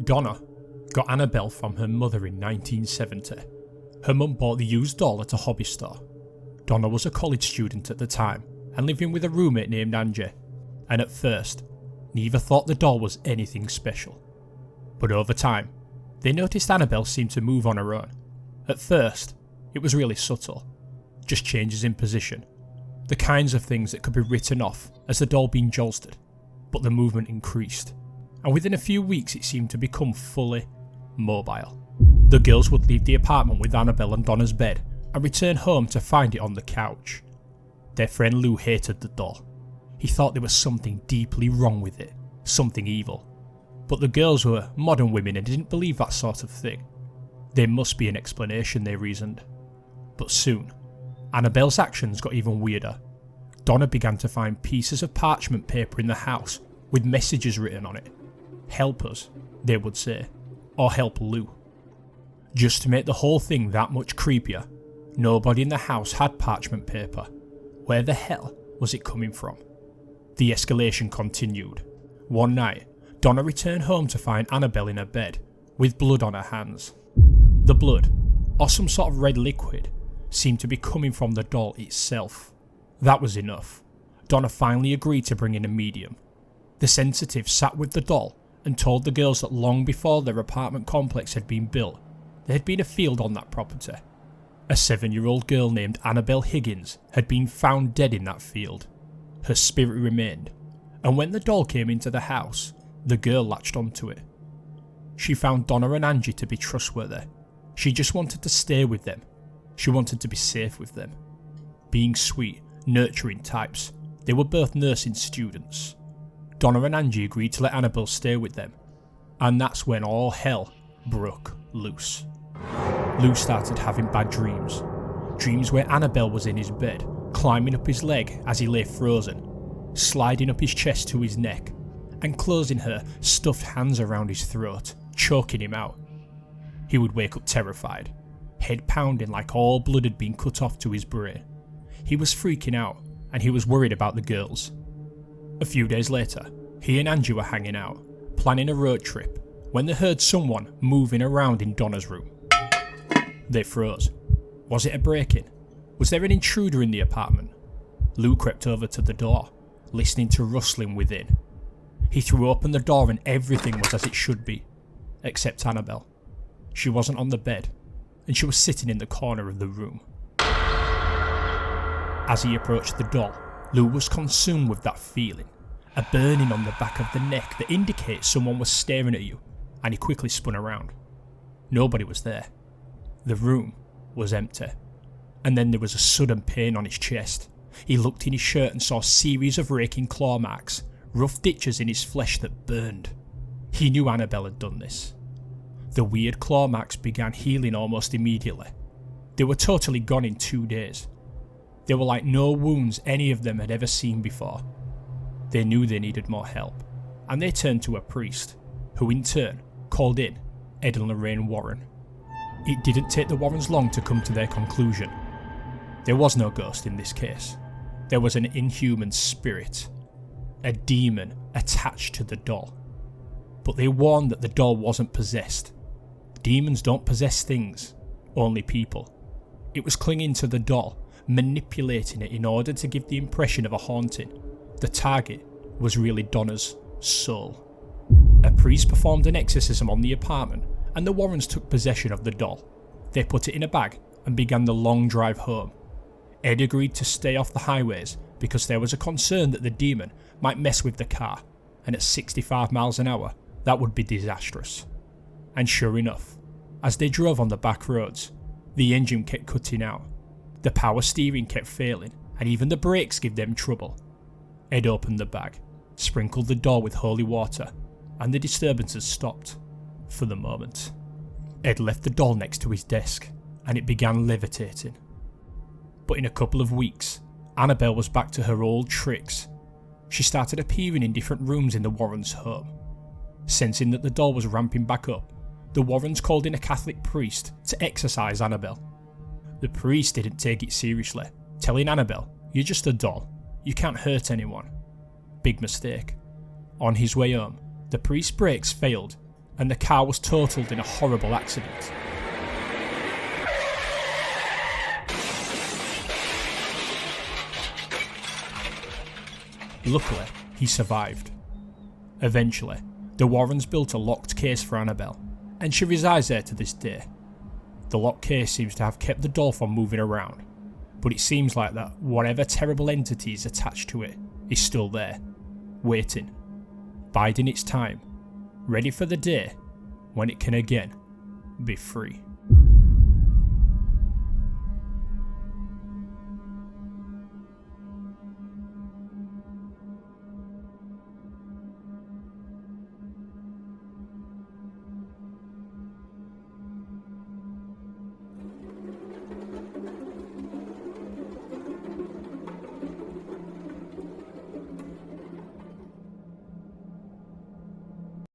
Donna got Annabelle from her mother in 1970. Her mum bought the used doll at a hobby store. Donna was a college student at the time and living with a roommate named Angie, and at first, neither thought the doll was anything special. But over time, they noticed Annabelle seemed to move on her own. At first, it was really subtle, just changes in position, the kinds of things that could be written off as the doll being jolted, but the movement increased, and within a few weeks it seemed to become fully mobile. The girls would leave the apartment with Annabelle on Donna's bed and return home to find it on the couch. Their friend Lou hated the doll. He thought there was something deeply wrong with it, something evil. But the girls were modern women and didn't believe that sort of thing. There must be an explanation, they reasoned. But soon, Annabelle's actions got even weirder. Donna began to find pieces of parchment paper in the house with messages written on it. Help us, they would say, or help Lou. Just to make the whole thing that much creepier, nobody in the house had parchment paper. Where the hell was it coming from? The escalation continued. One night, Donna returned home to find Annabelle in her bed, with blood on her hands. The blood, or some sort of red liquid, seemed to be coming from the doll itself. That was enough. Donna finally agreed to bring in a medium. The sensitive sat with the doll and told the girls that long before their apartment complex had been built, there had been a field on that property. A 7-year-old girl named Annabelle Higgins had been found dead in that field. Her spirit remained, and when the doll came into the house, the girl latched onto it. She found Donna and Angie to be trustworthy. She just wanted to stay with them. She wanted to be safe with them. Being sweet, nurturing types, they were both nursing students. Donna and Angie agreed to let Annabelle stay with them, and that's when all hell broke loose. Lou started having bad dreams. Dreams where Annabelle was in his bed, climbing up his leg as he lay frozen, sliding up his chest to his neck, and closing her stuffed hands around his throat, choking him out. He would wake up terrified, head pounding like all blood had been cut off to his brain. He was freaking out, and he was worried about the girls. A few days later, he and Angie were hanging out, planning a road trip, when they heard someone moving around in Donna's room. They froze. Was it a break-in? Was there an intruder in the apartment? Lou crept over to the door, listening to rustling within. He threw open the door and everything was as it should be, except Annabelle. She wasn't on the bed, and she was sitting in the corner of the room. As he approached the doll, Lou was consumed with that feeling, a burning on the back of the neck that indicates someone was staring at you, and he quickly spun around. Nobody was there. The room was empty, and then there was a sudden pain on his chest. He looked in his shirt and saw a series of raking claw marks, rough ditches in his flesh that burned. He knew Annabelle had done this. The weird claw marks began healing almost immediately. They were totally gone in 2 days. They were like no wounds any of them had ever seen before. They knew they needed more help, and they turned to a priest, who in turn called in Ed and Lorraine Warren. It didn't take the Warrens long to come to their conclusion. There was no ghost in this case. There was an inhuman spirit, a demon attached to the doll. But they warned that the doll wasn't possessed. Demons don't possess things, only people. It was clinging to the doll, manipulating it in order to give the impression of a haunting. The target was really Donna's soul. A priest performed an exorcism on the apartment, and the Warrens took possession of the doll. They put it in a bag and began the long drive home. Ed agreed to stay off the highways because there was a concern that the demon might mess with the car, and at 65 miles an hour, that would be disastrous. And sure enough, as they drove on the back roads, the engine kept cutting out. The power steering kept failing, and even the brakes gave them trouble. Ed opened the bag, sprinkled the door with holy water, and the disturbances stopped. For the moment. Ed left the doll next to his desk, and it began levitating. But in a couple of weeks, Annabelle was back to her old tricks. She started appearing in different rooms in the Warrens' home. Sensing that the doll was ramping back up, the Warrens called in a Catholic priest to exorcise Annabelle. The priest didn't take it seriously, telling Annabelle, "You're just a doll, you can't hurt anyone." Big mistake. On his way home, the priest's brakes failed, and the car was totaled in a horrible accident. Luckily, he survived. Eventually, the Warrens built a locked case for Annabelle, and she resides there to this day. The locked case seems to have kept the doll from moving around, but it seems like that whatever terrible entity is attached to it is still there, waiting, biding its time, ready for the day when it can again be free.